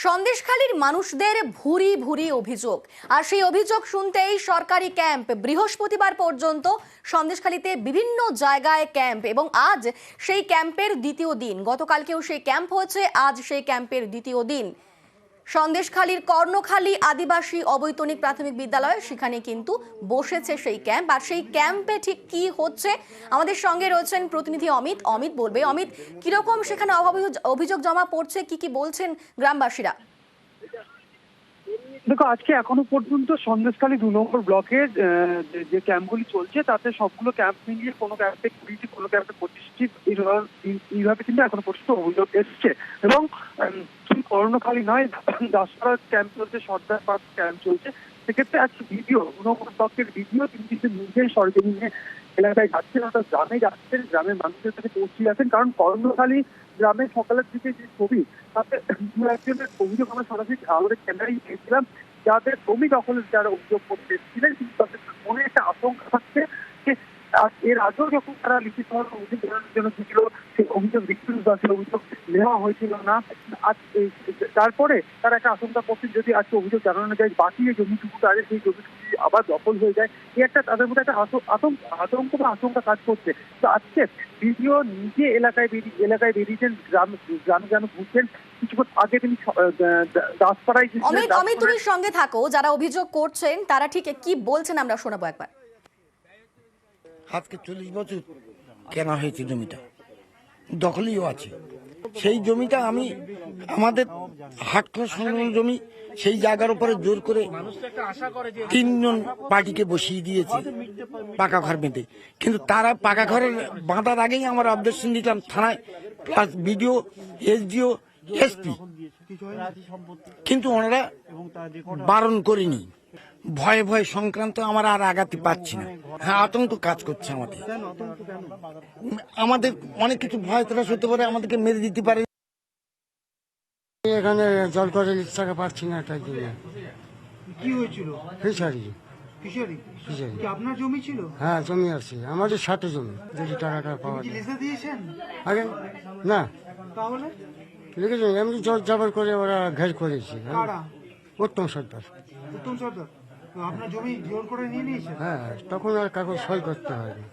সন্দেশখালীর মানুষদের ভুরি ভুরি অভিযোগ, আর সেই অভিযোগ শুনতেই সরকারি ক্যাম্প বৃহস্পতিবার পর্যন্ত সন্দেশখালীতে বিভিন্ন জায়গায় ক্যাম্প, এবং আজ সেই ক্যাম্পের দ্বিতীয় দিন। গতকালকেও সেই ক্যাম্প হয়েছে, আজ সেই ক্যাম্পের দ্বিতীয় দিন। সন্দেশখালীর কর্ণখালী আদিবাসী অবৈতনিক প্রাথমিক বিদ্যালয়, সেখানে কিন্তু বসেছে সেই ক্যাম্প। আর সেই ক্যাম্পে ঠিক কি হচ্ছে, আমাদের সঙ্গে রয়েছেন প্রতিনিধি অমিত। অমিত বলবে, অমিত, কিরকম সেখানে অভিযোগ জমা পড়ছে, কি কি বলছেন গ্রামবাসীরা? দেখো, আজকে এখনো পর্যন্ত সন্দেশখালী 2 নম্বর ব্লকের যে ক্যাম্পগুলি চলছে তাতে সবগুলো ক্যাম্প মিলিয়ে কোনো ক্যাম্পে 20টি, কোনো ক্যাম্পে 25টি, এইভাবে কিন্তু এখনো পর্যন্ত অভিযোগ এসছে। এবং কর্ণখালী নয়, দাসপাড়া ক্যাম্প চলছে, সর্দার পার্ক ক্যাম্প চলছে। সেক্ষেত্রে আজকে ভিডিও 2 নম্বর ব্লকের ভিডিও তিনি কিন্তু নিজেই সরজমিনে এলাকায় যাচ্ছেন, অর্থাৎ গ্রামে যাচ্ছেন, গ্রামের মানুষদের কাছে পৌঁছে যাচ্ছেন। কারণ কর্ণখালী গ্রামে সকালের দিকে যে ছবি, তাতে দু একজনের অভিযোগ আমরা সরাসরি আমাদের ক্যামেরায় পেয়েছিলাম, যাদের জমি দখলের যারা অভিযোগ করতে এসেছিলেন, কিন্তু তাদের মনে একটা আশঙ্কা থাকছে যে এর আগেও যখন তারা লিখিতভাবে অভিযোগ জানানোর জন্য গিয়েছিল, সেই অভিযোগ বিক্রি বা সেই অভিযোগ নেওয়া হয়েছিল না। আজ তারপরে তারা একটা আশঙ্কা করছেন, যদি আজকে অভিযোগ জানানো যায়, বাকি যে জমিটুকু আছে সেই জমিটুকু আবার দখল হয়ে যায়, এই একটা তাদের মধ্যে একটা আতঙ্ক বা আশঙ্কা কাজ করছে। তো আজকে ভিডিও নিজে এলাকায় বেরিয়েছেন, গ্রামে ঘুরছেন। কিছুক্ষণ আগে তিনি দাসপাড়ায়। অমিত, তুমি সঙ্গে থাকো। যারা অভিযোগ করছেন তারা ঠিক কি বলছেন আমরা শোনাবো একবার। আজকে 40 বছর কেনা হয়েছে, জমিটা দখলেও আছে। সেই জমিটা আমি আমাদের হাটখোলা সংলগ্ন জমি, সেই জায়গার উপরে জোর করে 3জন পার্টিকে বসিয়ে দিয়েছে পাকা ঘর বেঁধে। কিন্তু তারা পাকা ঘরের বাঁধার আগেই আমরা অবজেকশন দিতাম থানায়, প্লাস বিডিও, এসডিও, এসপি, কিন্তু ওনারা বারণ করেনি। ভয়ে ভয়ে সংক্রান্ত আমরা আর আগাতে পারছি না। হ্যাঁ, আতঙ্ক কাজ করছে আমাদের অনেক কিছু ভয় ত্রাস হতে পারে, আমাদেরকে মেরে দিতে পারে। এখানে জল করে টাকা পাচ্ছি না, তাই জন্য। কি হয়েছিল? ফিশারি। আপনার জমি ছিল? হ্যাঁ, জমি আছে আমাদের 60 জমি, যদি টাকাটা পাওয়া যায়। লিখে দিয়েছেন আগে না তাহলে? লিখেছি, এমনি জল জবর করে ওরা ঘের করেছে। কারা? উত্তম সর্দার। উত্তম সর্দার আপনার জমি জোর করে নিয়ে নিয়েছেন? হ্যাঁ, তখন আর কাগজ সই করতে হয় না।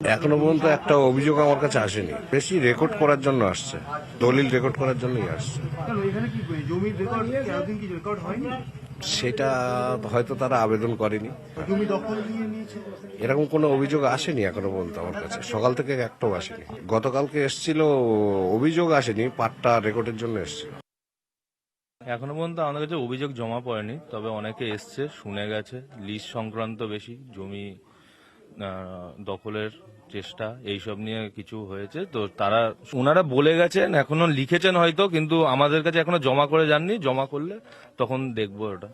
এখনো পর্যন্ত একটা অভিযোগ আমার কাছে আসেনি। বেশি রেকর্ড করার জন্য আসছে, দলিল রেকর্ড করার জন্যই আসছে। কেন এখানে কি জমির রেকর্ড এতদিন কি রেকর্ড হয়নি? সেটা হয়তো তারা আবেদন করেনি। জমি দখল নিয়ে নিয়েছে এরকম কোনো অভিযোগ আসেনি এখনো পর্যন্ত আমার কাছে, সকাল থেকে একটাও আসেনি। গতকালকে এসেছিল, অভিযোগ আসেনি, পাট্টা রেকর্ডের জন্য এসেছিল। এখনো পর্যন্ত আমাদের কাছে অভিযোগ জমা পড়েনি, তবে অনেকে এসছে, শুনে গেছে লিজ সংক্রান্ত বেশি জমি দখলের চেষ্টা, এইসব নিয়ে কিছু হয়েছে। তো ওনারা বলে গেছেন, এখনো লিখেছেন হয়তো, কিন্তু আমাদের কাছে এখনো জমা করে যাননি। জমা করলে তখন দেখবো ওটা।